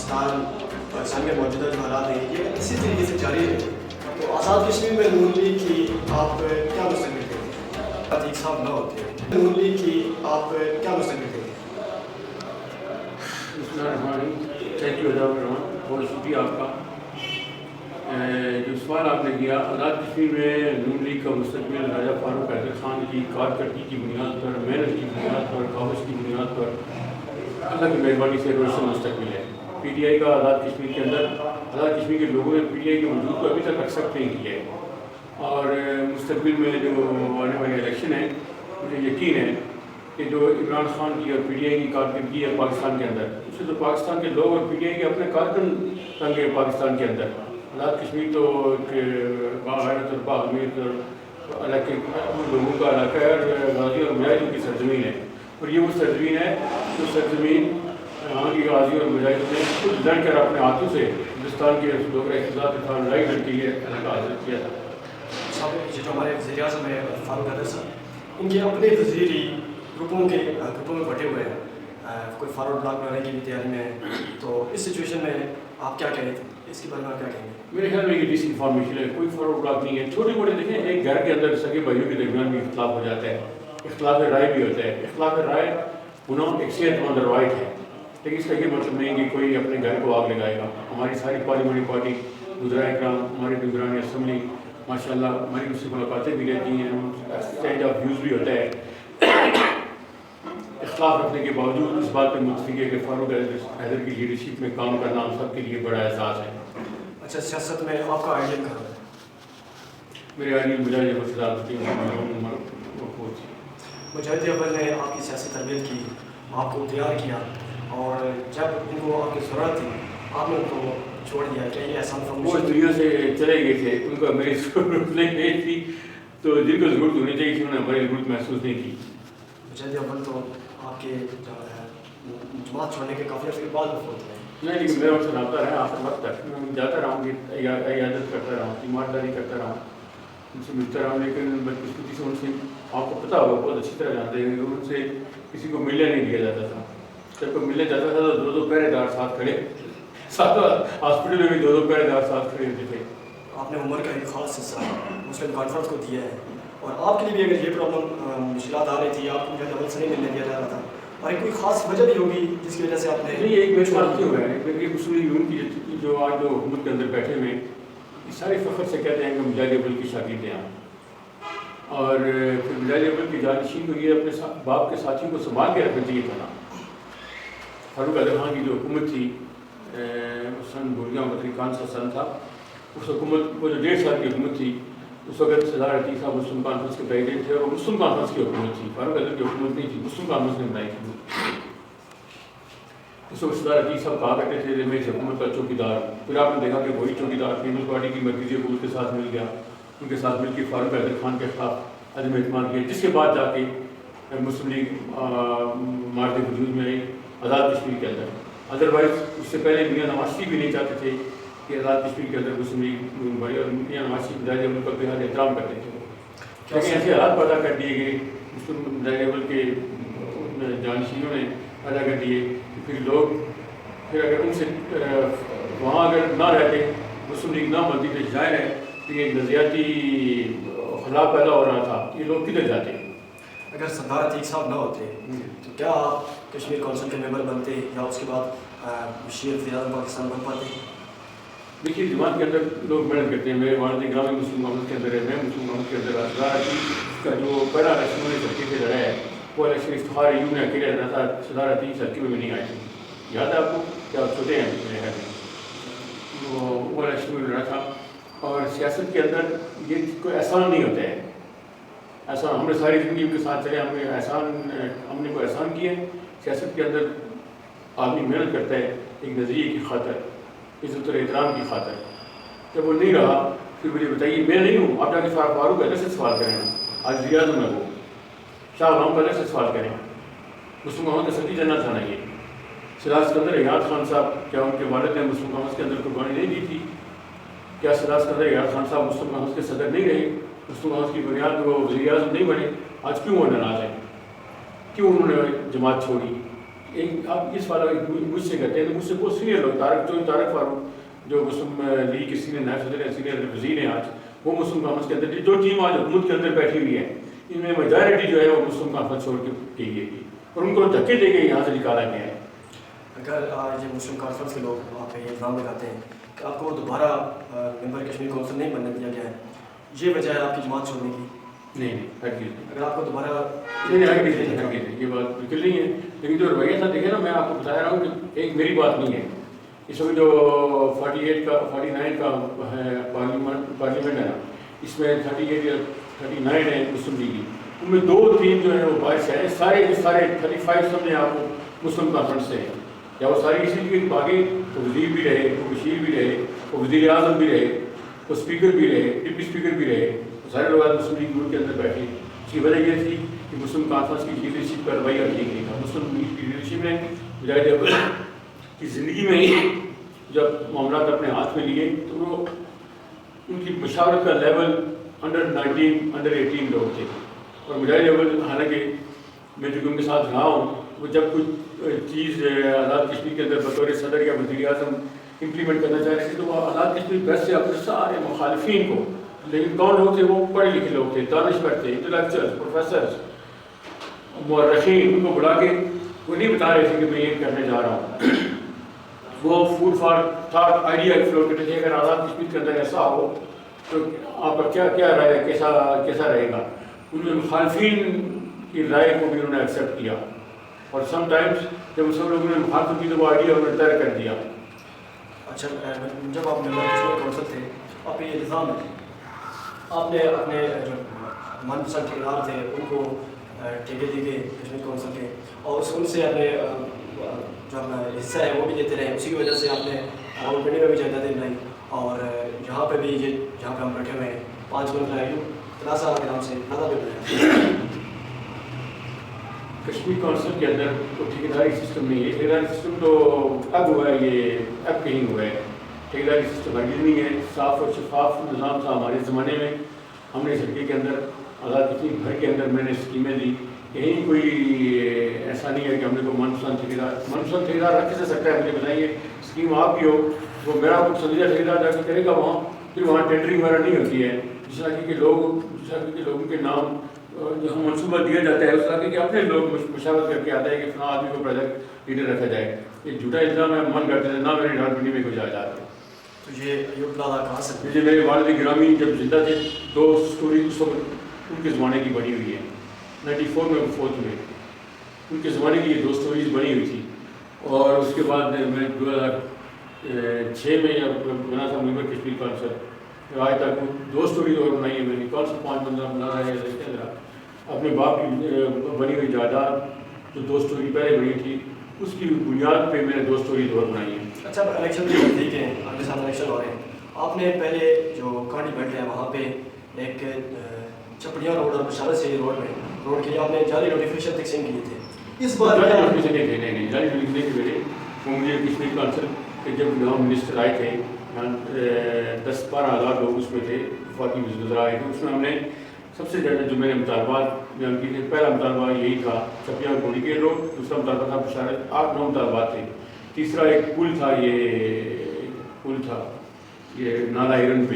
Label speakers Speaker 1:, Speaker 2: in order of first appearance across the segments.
Speaker 1: پاکستان کے موجودہ جو حالات ہیں یہ اسی طریقے سے جاری رہے تو آزاد کشمیر میں نون لیگ کی آپ کیا مستقبل دیتے ہیں؟ عتیق صاحب نہ ہوتے نون لیگ کی آپ کیا مستقبل دیتے ہیں؟
Speaker 2: بسم اللہ الرحمن الرحیم، تھینک یو رحمان، بہت شکریہ آپ کا. جو سوال آپ نے کیا، آزاد کشمیر میں نون لیگ کا مستقبل راجہ فاروق حیدر خان کی کارکردگی کی بنیاد پر، محنت کی بنیاد پر، کاوش کی بنیاد پر اللہ کی مہربانی سے روشن مستقبل ہے. پی ٹی آئی کا آزاد کشمیر کے اندر، آزاد کشمیر کے لوگوں نے پی ٹی آئی کے وجود کو ابھی تک ایکسیپٹ نہیں کیا ہے، اور مستقبل میں جو آنے والے الیکشن ہیں مجھے یقین ہے کہ جو عمران خان کی اور پی ٹی آئی کی کارکردگی ہے پاکستان کے اندر، اس سے تو پاکستان کے لوگ اور پی ٹی آئی کے اپنے کارکن تنگ ہے پاکستان کے اندر. آزاد کشمیر تو باغیرت اور باہمیت اور علاقے لوگوں کا علاقہ ہے، اور غازی اور مجاہدوں کی سرزمین ہے، اور یہ وہ سرزمین ہے جو سرزمین یہاں کی غازی اور مجاہدوں نے خود لڑ کر اپنے ہاتھوں سے ہندوستان کے دوسرے اقتدار کے ساتھ لڑائی لڑ کے یہ علاقہ حاصل کیا تھا.
Speaker 1: صاحب جو ہمارے وزیر اعظم ہیں فاروق حیدر صاحب، ان کے اپنے وزیری گروپوں میں بٹے ہوئے ہیں، کوئی فارورڈ بلاک بنانے کی بھی تیاری میں ہے، تو اس سچویشن میں آپ کیا کہیں گے؟ اس کے بارے میں آپ کیا کہیں گے؟
Speaker 2: میرے خیال میں یہ ڈس انفارمیشن ہے، کوئی فارورڈ بلاک نہیں ہے. چھوٹے موٹے دیکھیں، ایک گھر کے اندر سگے بھائیوں کے درمیان بھی اختلاف ہو جاتا ہے، اختلاف رائے بھی ہوتا ہے. اختلاف رائے انہوں ایک صحت مند روایت ہے، لیکن اس کا یہ مطلب نہیں کہ کوئی اپنے گھر کو آگ لگائے گا. ہماری ساری پارلیمنٹری پارٹی، وزرائے کرام، ہمارے وزران اسمبلی ماشاء اللہ ہماری اس سے ملاقاتیں بھی رہتی ہیں، ایکسچینج آف ویوز بھی ہوتا ہے. اختلاف رکھنے کے باوجود اس بات پہ متفق ہے کہ فاروق حیدر کی لیڈرشپ میں کام کرنا ہم سب کے لیے بڑا احساس ہے.
Speaker 1: اچھا، سیاست میں آپ کا آئیڈیل کہاں ہے؟
Speaker 2: میرے آئیڈیل مجاہد
Speaker 1: مجاہد اول نے آپ کی سیاسی تربیت کی، آپ کو تیار کیا، اور جب ان کو آپ کی ضرورت تھی آپ نے ان کو چھوڑ دیا. کیا یہ احسان
Speaker 2: وہ
Speaker 1: فراموش؟
Speaker 2: دنیا سے چلے گئے تھے، ان کو میری ضرورت نہیں تھی، تو جن کو ضرورت ہونی چاہیے تھی انہوں نے ہماری ضرورت محسوس نہیں کی.
Speaker 1: مجاہد اول تو آپ کے جماعت چھوڑنے کے کافی عرصے بعد وفات ہوئے.
Speaker 2: نہیں، لیکن میرا ان سے رابطہ رہا آخر وقت تک. میں جاتا رہا ہوں، عیادت کرتا رہا ہوں، تیمارداری کرتا رہا ہوں، ان سے ملتا رہا ہوں، لیکن بدقسمتی سے ان سے آپ کو پتہ ہوگا، بہت اچھی طرح جانتے ہیں کہ ان سے کسی کو ملنے نہیں دیا جاتا تھا. جب کوئی ملنے جاتا تھا تو دو پہرے دار ساتھ کھڑے، ساتھ ہاسپٹل میں بھی دو پہرے دار ساتھ کھڑے ہوتے تھے.
Speaker 1: آپ نے عمر کا ایک خاص حصہ مسلم کانفرنس کو دیا ہے، اور آپ کے لیے بھی اگر یہ پرابلم مشکلات آ رہی تھی، آپ کو مجاہد اول سے نہیں ملنے دیا جا رہا تھا، اور ایک کوئی خاص وجہ بھی ہوگی جس کی وجہ سے آپ نے
Speaker 2: نہیں، ایک بینچ مارک کیوں ہے کہ مسلم یونین کی جو آج جو حکومت کے اندر بیٹھے ہوئے یہ سارے فخر سے کہتے ہیں کہ مجاہد اول کی شاگرد ہیں، اور پھر مجاہد اول کی جانشین کو یہ اپنے باپ کے ساتھی کو سنبھال کے رکھنا چاہیے تھا نا. فاروق حیدر خان کی جو حکومت تھی سن بھول گیا ہوں کون سا سن تھا، اس حکومت وہ جو 1.5 سال کی حکومت تھی، اس وقت سردار عتیق صاحب مسلم کانفرنس کے پریزیڈنٹ تھے، اور مسلم کانفرنس کی حکومت تھی، فاروق حیدر کی حکومت نہیں تھی، مسلم کانفرنس نے بنائی تھی. اس وقت سردار عتیق صاحب کہا کرتے تھے کہ میں اس حکومت کا چوکیدار ہوں. پھر آپ نے دیکھا کہ وہی چوکیدار پیپلز پارٹی کی مرکزی حکومت کے ساتھ مل گیا، ان کے ساتھ مل کے فاروق حیدر خان کے خلاف عدم اعتماد کیا، جس کے بعد جا کے مسلم لیگ مارد وجود میں آئی آزاد کشمیر کے اندر. ادروائز اس سے پہلے میاں نواز شریف بھی نہیں چاہتے تھے کہ آزاد کشمیر کے اندر مسلم لیگ بڑی، اور میاں نواز شریف مجاہد اول کا بہت احترام کرتے تھے. لیکن ایسے حالات پیدا کر دیے گئے مسلم مجاہد اول کے جانشینوں نے پیدا کر دیے کہ پھر لوگ اگر ان سے وہاں اگر نہ رہتے، مسلم لیگ نہ بنتی، تو ظاہر ہے کہ ایک نظریاتی خلا پیدا ہو رہا تھا، یہ لوگ کدھر جاتے.
Speaker 1: اگر سردار عتیق صاحب نہ ہوتے تو کیا آپ کشمیر کونسل کے ممبر بنتے، یا اس کے بعد مشیر وزیر اعظم پاکستان بن پاتے؟
Speaker 2: دیکھیے، جماعت کے اندر لوگ محنت کرتے ہیں. میرے والد گرامی مسلم محمد کے اندر ہے، میں مسلم محمد کے اندر. سردار عتیق کا جو پہلا الیکشن نے سڑکی سے لڑا ہے، وہ الیکشن افتخار یوں میں اکیلے رہنا تھا. سردار عتیق سڑکی میں بھی نہیں آئے تھے. یاد ہے آپ کو؟ کیا آپ چھوٹے ہیں میرے خیال میں؟ وہ الیکشن میں لڑا تھا. اور سیاست کے اندر یہ کوئی احسان نہیں ہوتا ہے. احسان ہم نے ساری زندگی کے ساتھ چلے، ہم نے کوئی احسان کیا ہے. سیاست کے اندر آدمی محنت کرتا ہے ایک نظریے کی خاطر، عزت اور احترام کی خاطر. جب وہ نہیں رہا پھر مجھے بتائیے، میں نہیں ہوں، آپ جا کے فاروق حیدر سے سوال کریں. آج وزیر اعظم ہے، وہ شاہ غلام قادر سے سوال کریں. مسلم محمد کا سچی جنت تھا نا یہ. سردار سکندر ایاز خان صاحب، کیا ان کے والد نے مسلم محمد کے اندر قربانی نہیں دی تھی؟ کیا سردار سکندر ایاز خان صاحب مسلم محمد کے صدر نہیں رہے؟ مسلم محمد کی بنیاد وہ وزیر اعظم نہیں بنے؟ آج کیوں وہ ناراض ہیں؟ کیوں انہوں نے جماعت چھوڑی؟ ایک آپ اس والا مجھ سے کرتے ہیں تو مجھ سے بہت سینئر لوگ طارق فاروق جو مسلم لیگ کے سینئر نائب صدر ہیں, سینئر وزیر ہیں آج, وہ مسلم کانفرنس کے اندر جو ٹیم آج حکومت کے اندر بیٹھی ہوئی ہے ان میں میجارٹی جو ہے وہ مسلم کانفرنس چھوڑ کے گئی ہے اور ان کو دھکے دے کے یہاں سے نکالا گیا ہے.
Speaker 1: اگر آج مسلم کانفرنس کے لوگ وہاں پہ یہ الزام لگاتے ہیں کہ آپ کو دوبارہ ممبر کشمیر کونسل نہیں بننے دیا گیا ہے, یہ وجہ ہے آپ کی جماعت چھوڑنے کی؟
Speaker 2: نہیں ہر چیز
Speaker 1: اگر آپ کو دوبارہ
Speaker 2: نہیں, یہ بات بالکل نہیں ہے. لیکن جو رویہ تھا دیکھیں نا, میں آپ کو بتا رہا ہوں کہ ایک میری بات نہیں ہے. اس وقت جو 49 کا ہے پارلیمنٹ ہے نا, اس میں 38 یا 39 ہے مسلم لیگی, ان میں 2-3 جو ہے وہ باعث ہے, سارے 35 سمجھیں آپ کو مسلم کانفرنس سے ہیں. یا وہ سارے اسی لیے باقی وہ وزیر بھی رہے, وہ بشیر بھی رہے, وہ وزیر اعظم بھی رہے, وہ اسپیکر بھی رہے, ڈپٹی اسپیکر بھی رہے, سارے لوگ آج مسلم لیگ گروپ کے اندر بیٹھے. اس کی وجہ یہ تھی کہ مسلم کانفرنس کی لیڈرشپ کا رویہ ٹھیک نہیں تھا. مسلم لیگ کی لیڈرشپ نے مجاہد کی زندگی میں ہی جب معاملات اپنے ہاتھ میں لیے تو وہ ان کی مشاورت کا لیول انڈر 19 انڈر 18 لوگ تھے. اور مجاہد اول حالانکہ میں جو ان کے ساتھ رہا ہوں, وہ جب کچھ چیز آزاد کشمیر کے اندر بطور صدر یا وزیر اعظم امپلیمنٹ کرنا چاہ رہے تھے تو وہ آزاد کشمیر پریس سے اپنے سارے مخالفین کو, لیکن کون لوگ تھے, وہ پڑھے لکھے لوگ تھے, دانشور تھے, انٹلیکچوئلس, پروفیسرز, مورخین, ان کو بلا کے وہ نہیں بتا رہے تھے کہ میں یہ کرنے جا رہا ہوں. وہ food for thought idea float کرتے تھے, اگر آزاد کشمیر کے اندر ایسا ہو تو آپ کا کیا رائے ہے, کیسا رہے گا. ان میں مخالفین کی رائے کو بھی انہوں نے ایکسیپٹ کیا, اور سم ٹائمس جب سب لوگوں نے مخالفت کی تو وہ آئیڈیا انہوں نے طے کر دیا.
Speaker 1: اچھا, جب آپ ممبر کشمیر کونسل تھے, آپ یہ الزام ہے آپ نے اپنے جو من پسند ٹھیکیدار تھے ان کو ٹھیکے دی گئے کشمیر کونسل کے, اور ان سے اپنے جو اپنا حصہ ہے وہ بھی دیتے رہے. اسی کی وجہ سے آپ نے راولپنڈی میں بھی جائیدادیں بنائی, اور یہاں پہ بھی یہ جہاں پہ ہم بیٹھے ہوئے ہیں 5 منٹ تلاسا کے نام سے زیادہ بھی بنایا.
Speaker 2: کشمیر کونسل کے اندر تو ٹھیکیداری سسٹم نہیں ہے. ٹھیکیداری سسٹم تو اب ہوا ہے, یہ اب کہیں ہوا ہے. ٹھیکیداری سسٹم ہرگز نہیں ہے. صاف اور شفاف نظام تھا ہمارے زمانے میں. ہم نے سڑکے کے اندر آزاد کشمیر بھر کے اندر میں نے اسکیمیں دی. یہیں کوئی ایسا نہیں ہے کہ ہم نے کوئی من پسند ٹھیکیدار رکھ سے سکتا ہے. مجھے بتائیے اسکیم آپ کی ہو, وہ میرا کچھ سمجھا ٹھیکیدار جا کے کرے گا وہاں, پھر وہاں ٹینڈرنگ وغیرہ نہیں ہوتی ہے. جس طرح کے لوگوں کے نام جو منصوبہ دیا جاتا ہے اس طرح کے اپنے لوگ مشاورت کر کے آتا ہے کہ فلاں آدمی کو پروجیکٹ لیڈر رکھا جائے. یہ جھوٹا الزام ہے, من کرتے تھے نہ میرے راولپنڈی میں کوئی جائیداد ہے.
Speaker 1: تو یہ ایوب لالا کہاں سے؟
Speaker 2: مجھے میرے والد گرامی جب زندہ تھے 2 اسٹوری اس وقت ان کے زمانے کی بنی ہوئی ہے. 94 میں فوت ہوئے, ان کے زمانے کی یہ 2 اسٹوریز بنی ہوئی تھی. اور اس کے بعد میں 2006 میں بنا تھا ممبر کشمیر کونسل. آج تک 2 اسٹوریز اور بنائی ہے میں نے. کون سا 5 بندہ بنا رہا ہے اپنے باپ کی بنی ہوئی جائیداد جو 2 اسٹوری پہلے بنی تھی اس کی بنیاد پہ میں نے 2 اسٹوریز اور بنائی ہیں.
Speaker 1: اچھا, الیکشن بھی نزدیک ہیں, آپ کے ساتھ الیکشن ہو رہے ہیں. آپ نے پہلے جو کانٹی بیٹھ ہے وہاں پہ ایک چپڑیاں روڈ اور بشارت سے روڈ کے لیے آپ نے جعلی نوٹیفیکیشن تقسیم کیے تھے. اس بار
Speaker 2: جعلی نوٹیفیکیشن نہیں, جعلی نوٹیفیکیشن کے میرے وہ مجھے کشمیر کونسل کے جب یہاں منسٹر آئے تھے 10-12 ہزار لوگ اس میں تھے, وفاقی وزراء آئے تھے. اس میں ہم نے سب سے زیادہ جو میں نے مطالبات بیان کیے تھے, پہلا مطالبہ یہی تھا چپیاں گھوڑی کے روڈ, دوسرا مطالبہ تھا بشارت. 8-9 مطالبات تھے. تیسرا ایک پل تھا, یہ نالا ہرن پہ.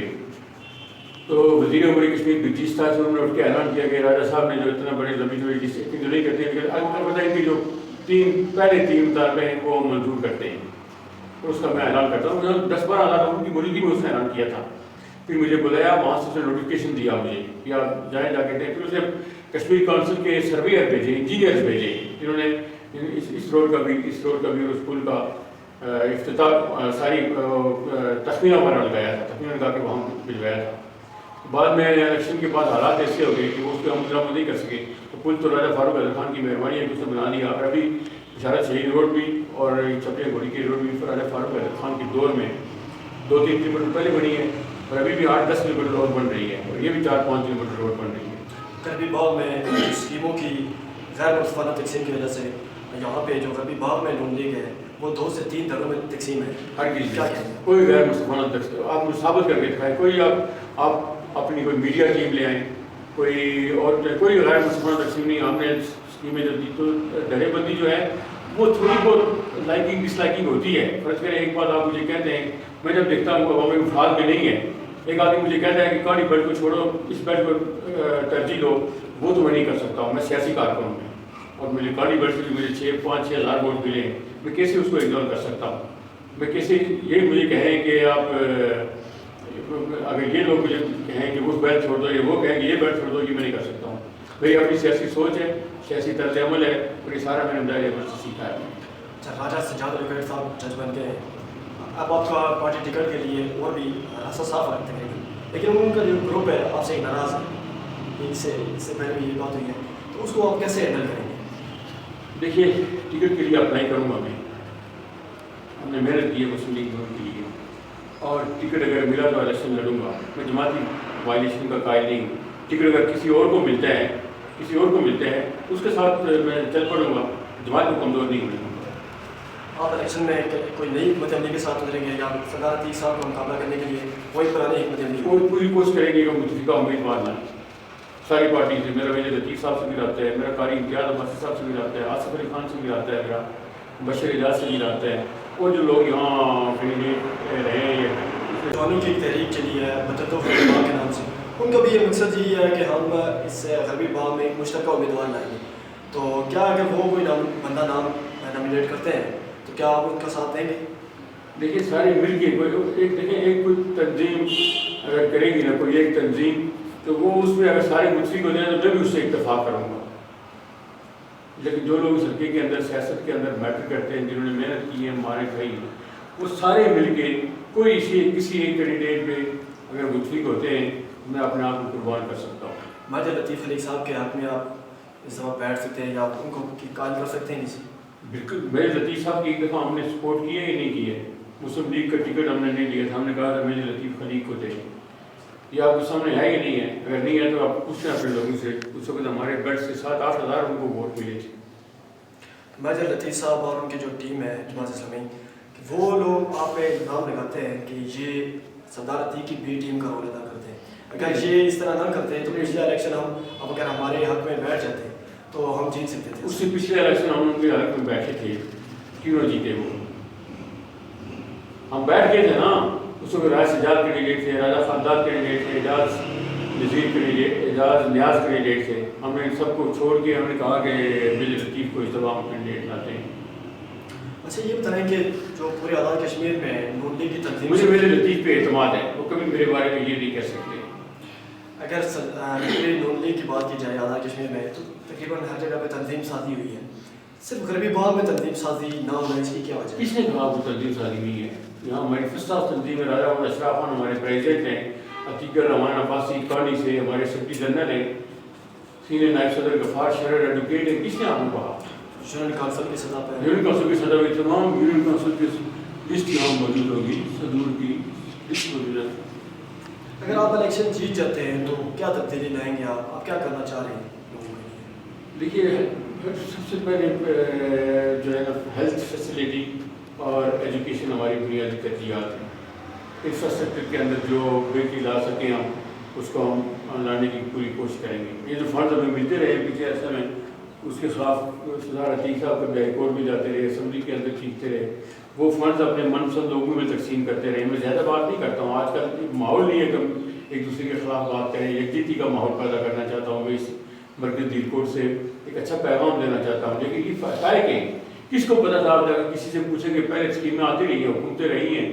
Speaker 2: تو وزیر امور کشمیر بلجیز تھا, انہوں نے اٹھ کے اعلان کیا کہ راجہ صاحب نے جو اتنا بڑے لمبی چوڑی اتنی تو نہیں کرتے ہیں, لیکن البتہ ان کی جو پہلے 3 مطالبے ہیں وہ منظور کرتے ہیں. تو اس کا میں اعلان کرتا ہوں. 10-12 ہزار لوگوں کی موجودگی میں اس نے اعلان کیا تھا. پھر مجھے بلایا, وہاں سے اس نے نوٹیفکیشن دیا مجھے کہ آپ جائیں جا کے دیں. پھر اس نے کشمیر کونسل کے سرویئر بھیجے, انجینئرز بھیجے, جنہوں نے اس روڈ کا بھی اور اس پل کا افتتاح ساری تخمینہ وغیرہ لگایا تھا, تخمینہ لگا کے وہاں بھجوایا تھا. بعد میں الیکشن کے بعد حالات ایسے ہو گئے کہ وہ اس پہ ہم درآمد نہیں کر سکے. تو پل تو راجہ فاروق اعظم خان کی مہربانی ہے کہ اس نے بنا دیا. اور ابھی بشارت شہید روڈ بھی اور چپڑیاں گھوڑی کی روڈ بھی راجہ فاروق اعظم خان کے دور میں 2-3 کلومیٹر پہلے بنی ہے, اور ابھی بھی 8-10 کلومیٹر روڈ بن رہی ہے, اور یہ بھی 4-5 کلومیٹر روڈ بن رہی ہے.
Speaker 1: غربی باغ میں اسکیموں کی غیر منصفانہ تقسیم کی وجہ سے یہاں پہ جو غربی باغ میں نون لیگ ہے وہ 2 سے 3 دھڑوں میں تقسیم ہے.
Speaker 2: ہر چیز
Speaker 1: کیا کہیں گے؟
Speaker 2: کوئی غیر منصفانہ تقسیم آپ ثابت کر کے دکھائیں. کوئی آپ اپنی کوئی میڈیا ٹیم لے آئیں, کوئی غیر منصفانہ تقسیم نہیں. ہم نے اسکیمیں جو دی تو دھڑے بندی جو ہے وہ تھوڑی بہت لائکنگ ڈس لائکنگ ہوتی ہے. فرض کریں ایک بات آپ مجھے کہتے ہیں, میں جب دیکھتا ہوں عوامی مفاد میں نہیں ہے, ایک آدمی مجھے کہتا ہے کہ کاڑی بیلٹ کو چھوڑو, اس بیلٹ کو ترجیح دو, وہ تو میں نہیں کر سکتا ہوں. میں سیاسی کارکن ہوں اور مجھے کاڑی بیلٹ سے مجھے 5-6 ہزار ووٹ ملے ہیں, میں کیسے اس کو اگنور کر سکتا ہوں؟ میں کیسے یہ مجھے کہیں کہ آپ اگر یہ لوگ مجھے کہیں کہ وہ بیلٹ چھوڑ دو, یا وہ کہیں کہ یہ بیلٹ چھوڑ دو, یہ میں نہیں کر سکتا ہوں. میری اپنی سیاسی سوچ ہے, سیاسی طرز عمل ہے, اور یہ سارا میں نے مداح عمل سے سیکھا ہے.
Speaker 1: اچھا, راجہ سجاد علی گڑھ صاحب جج بن گئے, اب آپ کا پارٹی ٹکٹ کے لیے اور بھی راستہ صاف رکھتے ہیں, لیکن ان کا جو گروپ ہے آپ سے ناراض ہے, اس سے پہلے بھی یہ بات ہوئی ہے, تو اس کو آپ کیسے ہینڈل کریں گے؟ دیکھیے,
Speaker 2: ٹکٹ کے لیے اپلائی کروں گا میں, ہم نے محنت کی ہے مسلم لیگ کے لیے, اور ٹکٹ اگر ملا تو الیکشن لڑوں گا. میں جماعتی وائلیشن کا قائل نہیں ہوں. ٹکٹ اگر کسی اور کو ملتا ہے اس کے ساتھ میں چل پڑوں گا, جماعت کو کمزور نہیں ہونے.
Speaker 1: آپ الیکشن میں کوئی نئی حکمت عملی کے ساتھ اتریں گے یا صدارتی صاحب کا مقابلہ کرنے کے لیے وہی پرانی حکمت عملی؟
Speaker 2: کوئی پوری کوشش کریں گے کہ متفقہ امیدوار نہ ساری پارٹی سے. میرا وجہ لطیف صاحب سے بھی رابطہ ہے, میرا قاری امتیاز احمد صاحب سے بھی رابطہ ہے, آصف علی خان سے بھی رابطہ ہے, میرا بشیر اعجاز سے بھی رابطہ ہے, اور جو لوگ یہاں رہے ہیں
Speaker 1: جوانوں کی ایک تحریک چلی ہے مجدد الفلاح کے نام سے, ان کا بھی یہ مقصد یہی ہے کہ ہم اس غربی باغ میں ایک مشترکہ امیدوار لائیں گے, تو کیا اگر وہ کوئی بندہ نام نامینیٹ کرتے ہیں تو کیا آپ ان کا ساتھ دیں گے؟
Speaker 2: دیکھیے, سارے مل کے کوئی تنظیم اگر کرے گی نا, کوئی ایک تنظیم, تو وہ اس میں اگر سارے متفق ہو جائیں تو میں بھی اس سے اتفاق کروں گا. لیکن جو لوگ اس حلقے کے اندر سیاست کے اندر میٹر کرتے ہیں, جنہوں نے محنت کی ہے, ہمارے بھائی, وہ سارے مل کے کوئی کسی ایک کینڈیڈیٹ پہ اگر متفق ہوتے ہیں, میں اپنے آپ کو قربان کر سکتا ہوں.
Speaker 1: ماجد لطیف خلیق صاحب کے حق میں آپ اس دفعہ بیٹھ سکتے ہیں یا آپ ان کو قائل کر سکتے ہیں کسی؟
Speaker 2: بالکل, میرے لطیف صاحب کی ایک دفعہ ہم نے سپورٹ کی ہے یا نہیں کی ہے. مسلم لیگ کا ٹکٹ ہم نے نہیں لیا تھا, ہم نے کہا تھا میرے لطیف خلیق کو دیں. یہ آپ کے سامنے ہے یا نہیں ہے؟ اگر نہیں ہے تو آپ پوچھیں اپنے لوگوں سے. اس وقت ہمارے بیٹ سے 7-8 ہزار ان کو ووٹ ملے تھے.
Speaker 1: ماجد لطیف صاحب اور ان کی جو ٹیم ہے جماعت اسلامی, وہ لوگ آپ پہ الزام لگاتے ہیں کہ یہ صدارتی کی بی ٹیم کا رول ادا کرتے ہیں. اگر یہ اس طرح نہ کرتے تو پچھلا الیکشن اب اگر ہمارے حق میں بیٹھ جاتے تو ہم جیت سکتے تھے.
Speaker 2: اس سے پچھلے الیکشن ہم ان کے حق میں بیٹھے تھے, کیوں جیتے وہ؟ ہم بیٹھ گئے تھے نا. اس وقت راج سجاد کینڈیڈیٹ تھے, راجہ خاندان کینڈیڈیٹ تھے, اعجاز نذیر کینڈیڈیٹ, اعجاز نیاز کینڈیڈیٹ تھے. ہم نے سب کو چھوڑ کے ہم نے کہا کہ میرے لطیف کو اس دفعہ ہم کینڈیڈیٹ لاتے ہیں.
Speaker 1: اچھا, یہ بتائیں کہ جو پورے آزاد کشمیر میں نون لیگ کی تنظیم,
Speaker 2: مجھے میرے لطیف پہ اعتماد ہے, وہ کبھی میرے بارے میں یہ نہیں کہہ سکتے.
Speaker 1: اگر نون لیگ کی بات کی جائے آزاد کشمیر میں تو تقریباً ہر جگہ پہ تنظیم سازی ہوئی ہے, صرف غربی باغ میں تنظیم سازی نہ ہونا اس کی کیا وجہ ہے؟
Speaker 2: کس نے کہا وہ تنظیم سازی نہیں ہے؟ یہاں ہماری فرسٹ کلاس تنظیم ہے. راجہ محمد اشرف خان ہمارے پریزیڈنٹ ہیں, عتیق الرحمان عباسی کاڑی سے ہمارے سیکرٹری جنرل ہیں, سینئر نائب صدر غفار شرر ایڈوکیٹ ہیں. کس نے آپ کو کہا؟
Speaker 1: یونین کونسل کی سطح پہ,
Speaker 2: یونین کونسل کی سطح پہ تمام یونین کونسل کی لسٹ یہاں موجود ہوگی, صدور کی لسٹ موجود ہے.
Speaker 1: اگر آپ الیکشن جیت جاتے ہیں تو کیا تبدیلی لائیں گے آپ کیا کرنا چاہ رہے ہیں؟
Speaker 2: دیکھیے, سب سے پہلے جو ہے نا ہیلتھ فیسلٹی اور ایجوکیشن ہماری بنیادی ترجیحات ہیں. انفراسٹرکچر کے اندر جو بہتری لا سکیں ہم, اس کو ہم لانے کی پوری کوشش کریں گے. یہ جو فنڈز ہمیں ملتے رہے پچھلے عرصے میں, اس کے خلاف سردار عتیق صاحب کبھی ہائی کورٹ بھی جاتے رہے, اسمبلی کے اندر کھینچتے رہے, وہ فنڈز اپنے من پسند لوگوں میں تقسیم کرتے رہے. میں زیادہ بات نہیں کرتا ہوں, آج کل ماحول نہیں ہے کہ ہم ایک دوسرے کے خلاف بات کریں. یکجہتی کا ماحول پیدا کرنا چاہتا ہوں. میں اس مرکز دیر کوٹ سے ایک اچھا پیغام دینا چاہتا ہوں. لیکن یہ ہے کہ کس کو پتا تھا, آپ کسی سے پوچھیں گے پہلے اسکیمیں آتی رہی ہیں, حکومتیں رہی ہیں,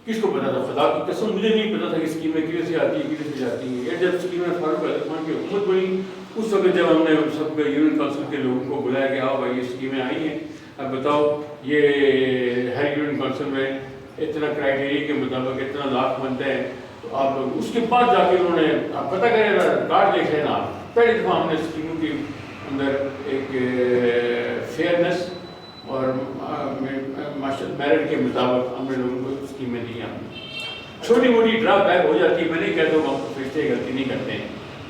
Speaker 2: کس کو پتا تھا؟ خدا کی قسم مجھے نہیں پتا تھا کہ اسکیمیں کدھر سے آتی ہیں کدھر سے جاتی ہیں. یہ جب اسکیمیں فاروق اعظم خان کی حکومت بنی, اس وقت جب ہم نے سب یونین کونسل کے لوگوں کو بلایا کہ آؤ بھائی یہ اسکیمیں آئی ہیں, اب بتاؤ یہ ہر یونین کونسل میں اتنا کرائیٹیریا کے مطابق اتنا لاکھ بنتے ہیں, تو آپ لوگ اس کے بعد جا کے انہوں نے, آپ پتہ کریں کارڈ دیکھ رہے ہیں آپ, پہلی دفعہ ہم نے اسکیموں کے اندر ایک فیئرنیس اور میرٹ کے مطابق ہم نے لوگوں کو اسکیمیں دی ہیں. چھوٹی موٹی ڈرا بیک ہو جاتی ہے, میں نہیں کہتا ہوں ہم فرشتے غلطی نہیں کرتے ہیں,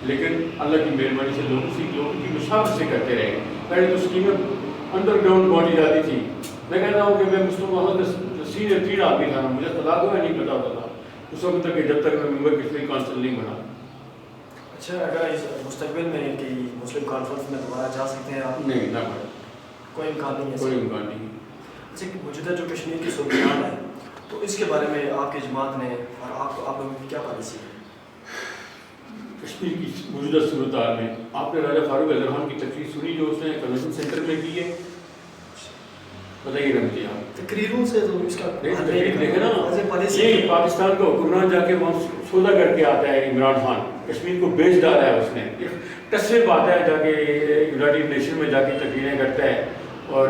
Speaker 2: لیکن اللہ کی مہربانی سے لوگوں کی مشاورت سے کرتے رہے. پہلے تو اسکیمیں انڈر گراؤنڈ پہنچی جاتی تھی. میں کہتا ہوں کہ میں مسلم محمد سینئر 3 آدمی تھا, مجھے خدا کو نہیں پتا ہوتا تھا اس وقت تک کہ جب تک میں ممبر کشمیر کونسل نہیں بنا.
Speaker 1: اچھا, اگر اس مستقبل میں کہ مسلم کانفرنس میں دوبارہ جا سکتے ہیں آپ؟
Speaker 2: نہیں, نہ بڑھا.
Speaker 1: کوئی امکان نہیں ہے؟
Speaker 2: کوئی امکان نہیں ہے۔
Speaker 1: اچھا، موجودہ جو کشمیر کی صورتحال ہے تو اس کے بارے میں آپ کی جماعت نے اور آپ لوگوں کی کیا پالیسی ہے؟
Speaker 2: کشمیر کی موجودہ صورتحال میں آپ نے راجہ فاروق اظہر خان کی تقریر سنی جو اس نے کنونشن سینٹر میں کی ہے؟ بتائیے نا مجھے آپ۔
Speaker 1: تقریروں سے تو اس کا
Speaker 2: دیکھیں نا، یہ پاکستان کا حکمران جا کے وہاں سودا کر کے آتا ہے عمران خان، کشمیر کو بیچ ڈالا ہے اس نے، تصویر آتا ہے جا کے یونائٹیڈ نیشن میں جا کے تقریریں کرتا ہے اور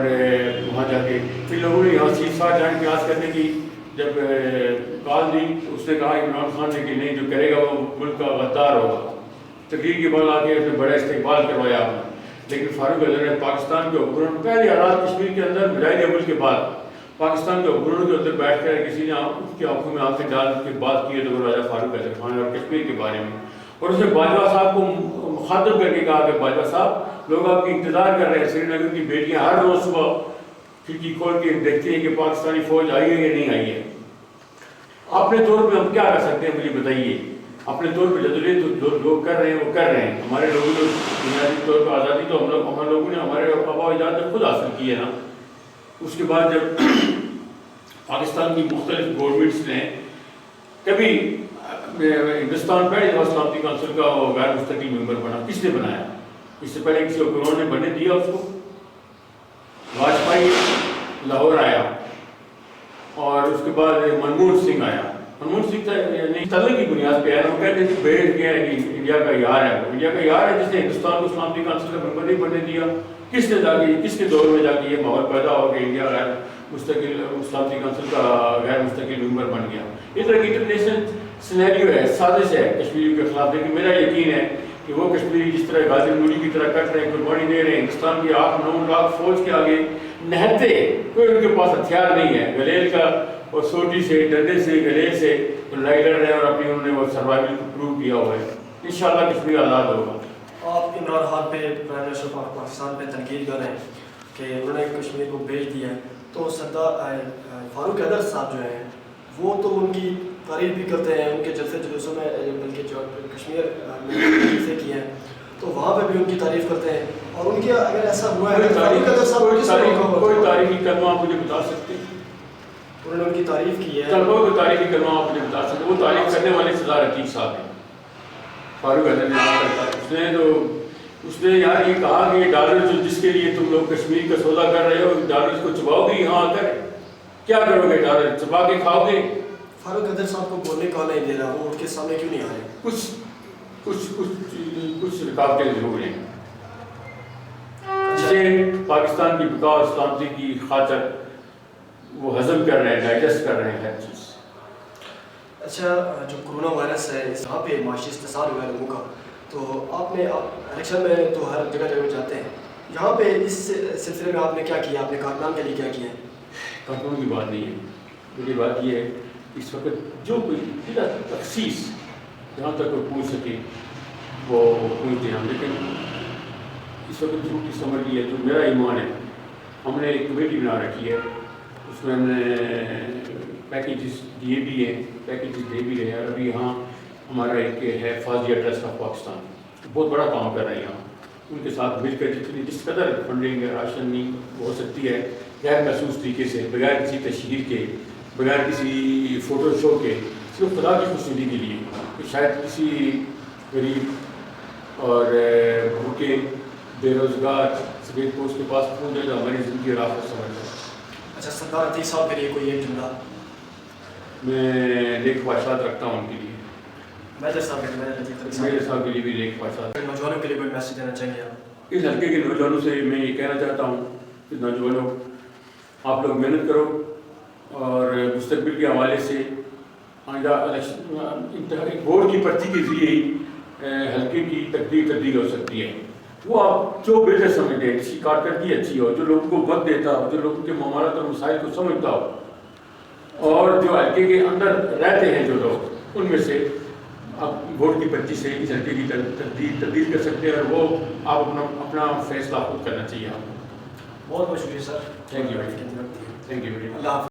Speaker 2: وہاں جا کے پھر لوگوں نے یہاں سیز فائر جان پیاس کرنے کی جب کال دی اس نے کہا عمران خان نے کہ نہیں، جو کرے گا وہ ملک کا غدار ہوگا۔ تقریر کے بعد آ کے اس نے بڑا استقبال کروایا آپ نے، لیکن فاروق اظہر نے پاکستان کے حکمران پہلے حالات کشمیر کے اندر مجاہد ابل کے بعد پاکستان کے حکمرانوں کے اندر بیٹھ کر کسی نے اس کی آنکھوں میں آنکھیں ڈال کے بات کی ہے تو وہ راجہ فاروق اظہر خان اور کشمیر کے بارے میں، اور اس نے باجوہ صاحب کو مخاطب کر کے کہا کہ باجوہ صاحب لوگ آپ کی انتظار کر رہے ہیں، سری نگر کی بیٹیاں ہر روز صبح کھڑکی کھول کے دیکھتی ہیں کہ پاکستانی فوج آئی ہے یا نہیں آئی ہے۔ اپنے طور پہ ہم کیا کر سکتے ہیں مجھے بتائیے؟ اپنے طور پہ جدوجہد جو لوگ کر رہے ہیں وہ کر رہے ہیں، ہمارے لوگوں نے بنیادی طور پر آزادی تو ہم لوگوں نے ہمارے آبا و اجداد نے خود حاصل کی ہے نا۔ اس کے بعد جب پاکستان کی مختلف گورنمنٹس نے کبھی ہندوستان پہلے سلامتی کونسل کا وہ غیر مستقل ممبر بنا، کس نے بنایا؟ اس سے پہلے کسی حکمران نے بننے دیا اس کو؟ واجپئی لاہور آیا اور اس کے بعد منموہن سنگھ آیا۔ منموہن سنگھ یعنی تلے کی بنیاد پہ ہے، وہ کہتے ہیں کہ بیٹھ گیا ہے کہ انڈیا کا یار ہے، انڈیا کا یار ہے جس نے ہندوستان کو سلامتی کونسل کا ممبر نہیں بننے دیا۔ کس نے جا کے کس کے دور میں جا کے یہ ماحول پیدا ہو کہ انڈیا غیر مستقل سلامتی کونسل کا غیر مستقل ممبر بن گیا؟ اس طرح کی انٹرنیشنل سینیریو ہے، سازش ہے کشمیریوں کے خلاف، لیکن میرا یقین ہے کہ وہ کشمیری جس طرح غازی نوری کی طرح کٹ رہے ہیں، قربانی دے رہے ہیں، ہندوستان کی 8-9 لاکھ فوج کے آگے نہتے، کوئی ان کے پاس ہتھیار نہیں ہے، گلیل کا اور سوٹی سے ڈنڈے سے گلیل سے لڑائی لڑ رہے ہیں اور اپنی انہوں نے وہ سروائیول کو پروو کیا ہوا ہے۔ انشاءاللہ کشمیر آزاد ہوگا۔
Speaker 1: آپ عمران خان پہ پرائم منسٹر پاکستان پہ تنقید کر رہے ہیں کہ انہوں نے کشمیر کو بیچ دیا ہے، تو سردار فاروق اظہر صاحب جو ہیں وہ تو ان کی تعریف بھی کرتے ہیں، ان کے جلسے جلوسوں میں بلکہ جو کشمیر سے کیے ہیں تو وہاں پہ بھی ان کی تعریف کرتے ہیں، اور ان کی اگر ایسا ہوا ہے
Speaker 2: کوئی تاریخی کلمہ آپ مجھے بتا سکتے ہیں؟
Speaker 1: انہوں نے ان کی تعریف کی ہے،
Speaker 2: کوئی تاریخی کلمہ آپ مجھے بتا سکتے ہیں؟ وہ تعریف کرنے والے سردار عتیق صاحب ہیں، فاروق اظہر نے اس نے یار یہ کہا کہ ڈالر جو جس کے لیے تم لوگ کشمیر کا سودا کر رہے ہو، ڈالر کو چباؤ گے یہاں آ کر، کیا کرو گے؟ ڈالر چبا کے کھاؤ گے؟
Speaker 1: فاروق اظہر صاحب کو بولنے کا نہیں دے رہا، وہ ان کے سامنے کیوں نہیں آ رہے؟
Speaker 2: کچھ رکاوٹیں ضرور ہیں جسے پاکستان کی بقا اور سلامتی کی خاطر وہ ہضم کر رہے ہیں، ڈائجسٹ کر رہے ہیں ہر چیز۔
Speaker 1: اچھا، جو کرونا وائرس ہے اس یہاں پہ معاشی استحصال ہوا ہے لوگوں کا، تو آپ نے الیکشن میں تو ہر جگہ جگہ جاتے ہیں، یہاں پہ اس سلسلے میں آپ نے کیا کیا؟ آپ نے کارکنان کے لیے کیا کیا ہے؟
Speaker 2: کارکنوں کی بات نہیں ہے، میری بات یہ ہے اس وقت جو کوئی بلا تخصیص جہاں تک وہ پوچھ سکے وہ پوچھتے ہیں، لیکن اس وقت جو کی سمجھ لی ہے جو میرا ایمان ہے، ہم نے ایک کمیٹی بنا رکھی ہے، اس میں ہم نے پیکیجز دیے بھی ہیں، پیکیجز دے بھی رہے ہیں۔ ابھی یہاں ہمارا ایک ہے فاضیہ ٹرسٹ آف پاکستان، بہت بڑا کام کر رہے ہیں یہاں، ان کے ساتھ مل کر جس قدر فنڈنگ راشن ہو سکتی ہے غیر محسوس طریقے سے، بغیر کسی تشہیر کے، بغیر کسی فوٹو شو کے، صرف خدا کی خوشنودی کے لیے کہ شاید کسی غریب اور بھوکے بے روزگار سفید پوش کے پاس پہنچ جائے تو ہماری زندگی راحت سمجھ جائے۔
Speaker 1: اچھا، سردار عتیق صاحب کے لیے کوئی ایک جملہ؟
Speaker 2: میں نیک خواہشات رکھتا ہوں ان کے لیے،
Speaker 1: میجر صاحب
Speaker 2: کے لیے بھی نیک خواہشات۔
Speaker 1: نوجوانوں کے لیے کوئی میسج دینا چاہیں گے آپ؟
Speaker 2: اس حلقے کے نوجوانوں سے میں یہ کہنا چاہتا ہوں کہ نوجوانوں آپ لوگ محنت کرو اور مستقبل کے حوالے سے آئندہ الیکشن ووٹ کی پرچی کے ذریعے ہی حلقے کی تبدیل ہو سکتی ہے۔ وہ آپ جو بہتر سمجھتے ہیں، جس کی کارکردگی اچھی ہو، جو لوگوں کو وقت دیتا ہو، جو لوگوں کے معاملات اور مسائل کو سمجھتا ہو، اور جو حلقے کے اندر رہتے ہیں جو لوگ، ان میں سے آپ ووٹ کی پرچی سے اس حلقے کی تبدیل کر سکتے ہیں، اور وہ آپ اپنا فیصلہ خود کرنا چاہیے آپ کو۔
Speaker 1: بہت بہت شکریہ سر،
Speaker 2: تھینک یو، تھینک یو۔
Speaker 1: اللہ حافظ۔